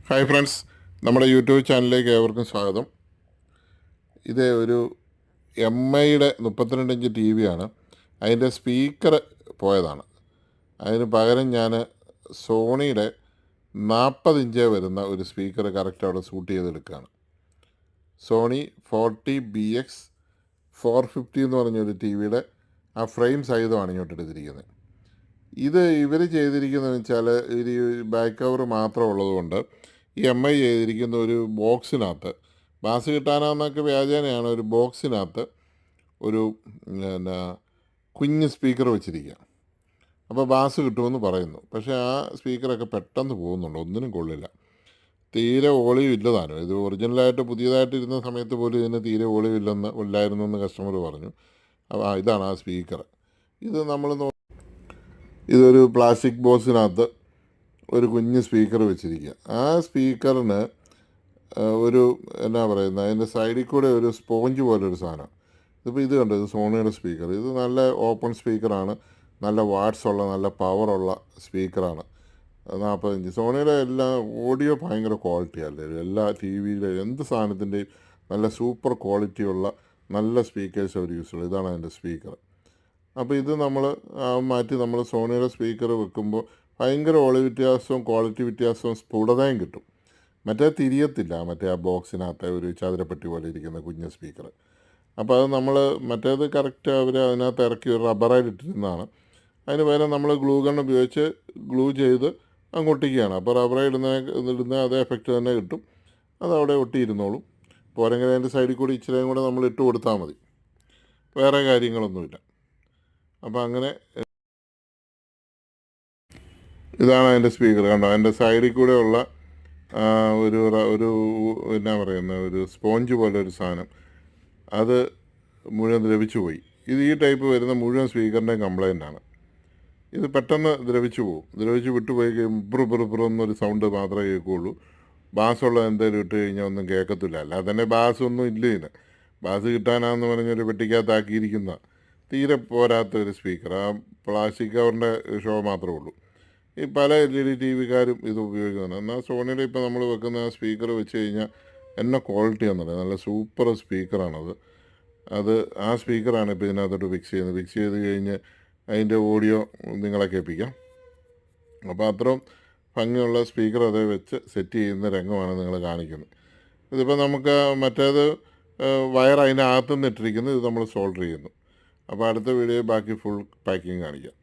Hi friends, നമ്മുടെ YouTube ചാനലിലേക്ക് ഏവർക്കും സ്വാഗതം. ഇത് ഒരു MIയുടെ 32 ഇഞ്ച് ടി വിയാണ്. അതിൻ്റെ സ്പീക്കർ പോയതാണ്. അതിന് പകരം ഞാൻ സോണിയുടെ 40 ഇഞ്ച് വരുന്ന ഒരു സ്പീക്കർ കറക്റ്റ് അവിടെ സൂട്ട് ചെയ്തെടുക്കുകയാണ്. സോണി 40BX450 എന്ന് പറഞ്ഞൊരു ടി വിയുടെ ആ ഫ്രെയിം സഹിതമാണ് ഇങ്ങോട്ട് എടുത്തിരിക്കുന്നത്. ഇത് ഇവർ ചെയ്തിരിക്കുന്നതെന്ന് വെച്ചാൽ ഒരു ബാക്ക് കവർ മാത്രം ഉള്ളതുകൊണ്ട് ഈ MI ചെയ്തിരിക്കുന്ന ഒരു ബോക്സിനകത്ത് ബാസ് കിട്ടാനാന്നൊക്കെ വ്യാജേനയാണ് ഒരു ബോക്സിനകത്ത് ഒരു പിന്നെ കുഞ്ഞ് സ്പീക്കർ വെച്ചിരിക്കുക. അപ്പോൾ ബാസ് കിട്ടുമെന്ന് പറയുന്നു. പക്ഷേ ആ സ്പീക്കറൊക്കെ പെട്ടെന്ന് പോകുന്നുണ്ട്, ഒന്നിനും കൊള്ളില്ല. തീരെ വോളിയം ഇല്ലതാനും. ഇത് ഒറിജിനലായിട്ട് പുതിയതായിട്ട് ഇരുന്ന സമയത്ത് പോലും ഇതിന് തീരെ വോളിയം ഇല്ലായിരുന്നു എന്ന് കസ്റ്റമർ പറഞ്ഞു. അപ്പോൾ ഇതാണ് ആ സ്പീക്കർ. ഇത് നമ്മൾ ഇതൊരു പ്ലാസ്റ്റിക് ബോക്സിനകത്ത് ഒരു കുഞ്ഞ് സ്പീക്കർ വെച്ചിരിക്കുക. ആ സ്പീക്കറിന് ഒരു എന്നാ പറയുന്നത്, അതിൻ്റെ സൈഡിൽ കൂടെ ഒരു സ്പോഞ്ച് പോലൊരു സാധനം. ഇതിപ്പോൾ ഇത് കണ്ടോ, ഇത് സോണിയുടെ സ്പീക്കർ. ഇത് നല്ല ഓപ്പൺ സ്പീക്കറാണ്, നല്ല വാട്ട്സ് ഉള്ള നല്ല പവറുള്ള സ്പീക്കറാണ്. 40 ഇഞ്ച്. സോണിയുടെ എല്ലാ ഓഡിയോ ഭയങ്കര ക്വാളിറ്റി അല്ലേ, എല്ലാ ടി വിയിലെ എന്ത് സാധനത്തിൻ്റെയും നല്ല സൂപ്പർ ക്വാളിറ്റിയുള്ള നല്ല സ്പീക്കേഴ്സ് അവർ യൂസ് ചെയ്യുള്ളൂ. ഇതാണ് അതിൻ്റെ സ്പീക്കർ. അപ്പോൾ ഇത് നമ്മൾ മാറ്റി നമ്മൾ സോണിയുടെ സ്പീക്കർ വെക്കുമ്പോൾ ഭയങ്കര ഓളി വ്യത്യാസവും ക്വാളിറ്റി വ്യത്യാസവും സ്ഫുടതയും കിട്ടും. മറ്റേ തിരിയത്തില്ല, മറ്റേ ആ ബോക്സിനകത്തെ ഒരു ചതുരപ്പെട്ടി പോലെ ഇരിക്കുന്ന കുഞ്ഞ് സ്പീക്കർ. അപ്പോൾ അത് നമ്മൾ മറ്റേത് കറക്റ്റ് അവർ അതിനകത്ത് ഇറക്കി ഒരു റബ്ബറായിട്ട് ഇട്ടിരുന്നതാണ്. അതിന് പകരം നമ്മൾ ഗ്ലൂ ഗൺ ഉപയോഗിച്ച് ഗ്ലൂ ചെയ്ത് അങ്ങൊട്ടിക്കുകയാണ്. അപ്പോൾ റബ്ബറായി ഇടുന്ന അതേ എഫക്റ്റ് തന്നെ കിട്ടും. അതവിടെ ഒട്ടിയിരുന്നോളും. പോരെങ്കിൽ അതിൻ്റെ സൈഡിൽ കൂടി ഇച്ചിരിയും കൂടെ നമ്മൾ ഇട്ട് കൊടുത്താൽ മതി, വേറെ കാര്യങ്ങളൊന്നുമില്ല. അപ്പോൾ അങ്ങനെ ഇതാണ് അതിൻ്റെ സ്പീക്കർ. കണ്ടോ, അതിൻ്റെ സൈഡിൽ കൂടെ ഉള്ള ഒരു ഒരു എന്നാ പറയുന്ന ഒരു സ്പോഞ്ച് പോലെ ഒരു സാധനം, അത് മുഴുവൻ ദ്രവിച്ചു പോയി. ഇത് ഈ ടൈപ്പ് വരുന്ന മുഴുവൻ സ്പീക്കറിൻ്റെയും കംപ്ലൈൻ്റാണ്. ഇത് പെട്ടെന്ന് ദ്രവിച്ചു പോകും. ദ്രവിച്ച് വിട്ടുപോയി എന്നൊരു സൗണ്ട് മാത്രമേ കേൾക്കുകയുള്ളൂ. ബാസുള്ള എന്തെങ്കിലും ഇട്ട് കഴിഞ്ഞാൽ ഒന്നും കേൾക്കത്തില്ല. അല്ലാതെ തന്നെ ബാസൊന്നും ഇല്ല ഇതിന്. ബാസ് കിട്ടാനാന്ന് പറഞ്ഞൊരു പെട്ടിക്കകത്താക്കിയിരിക്കുന്ന തീരെ പോരാത്തൊരു സ്പീക്കർ. ആ പ്ലാസ്റ്റിക് കവറിൻ്റെ ഷോ മാത്രമേ ഉള്ളൂ. ഈ പല LED ടി വിക്കാരും ഇത് ഉപയോഗിക്കുന്നുണ്ട്. എന്നാൽ സോണിയുടെ ഇപ്പോൾ നമ്മൾ വെക്കുന്ന ആ സ്പീക്കർ വെച്ച് കഴിഞ്ഞാൽ എന്നെ ക്വാളിറ്റി ആണെന്നറിയാം. നല്ല സൂപ്പർ സ്പീക്കറാണത്. ആ സ്പീക്കറാണ് ഇപ്പോൾ ഇതിനകത്തോട്ട് ഫിക്സ് ചെയ്യുന്നത്. ഫിക്സ് ചെയ്ത് കഴിഞ്ഞ് അതിൻ്റെ ഓഡിയോ നിങ്ങളെ കേൾപ്പിക്കാം. അപ്പോൾ അത്രയും ഭംഗിയുള്ള സ്പീക്കർ അതേ വെച്ച് സെറ്റ് ചെയ്യുന്ന രംഗമാണ് നിങ്ങൾ കാണിക്കുന്നത്. ഇതിപ്പോൾ നമുക്ക് മറ്റേത് വയർ അതിൻ്റെ അകത്തുനിന്ന് ഇട്ടിരിക്കുന്നത്, ഇത് നമ്മൾ സോൾഡർ ചെയ്യുന്നു. അപ്പോൾ അടുത്ത വീഡിയോ ബാക്കി ഫുൾ പാക്കിങ് കാണിക്കാം.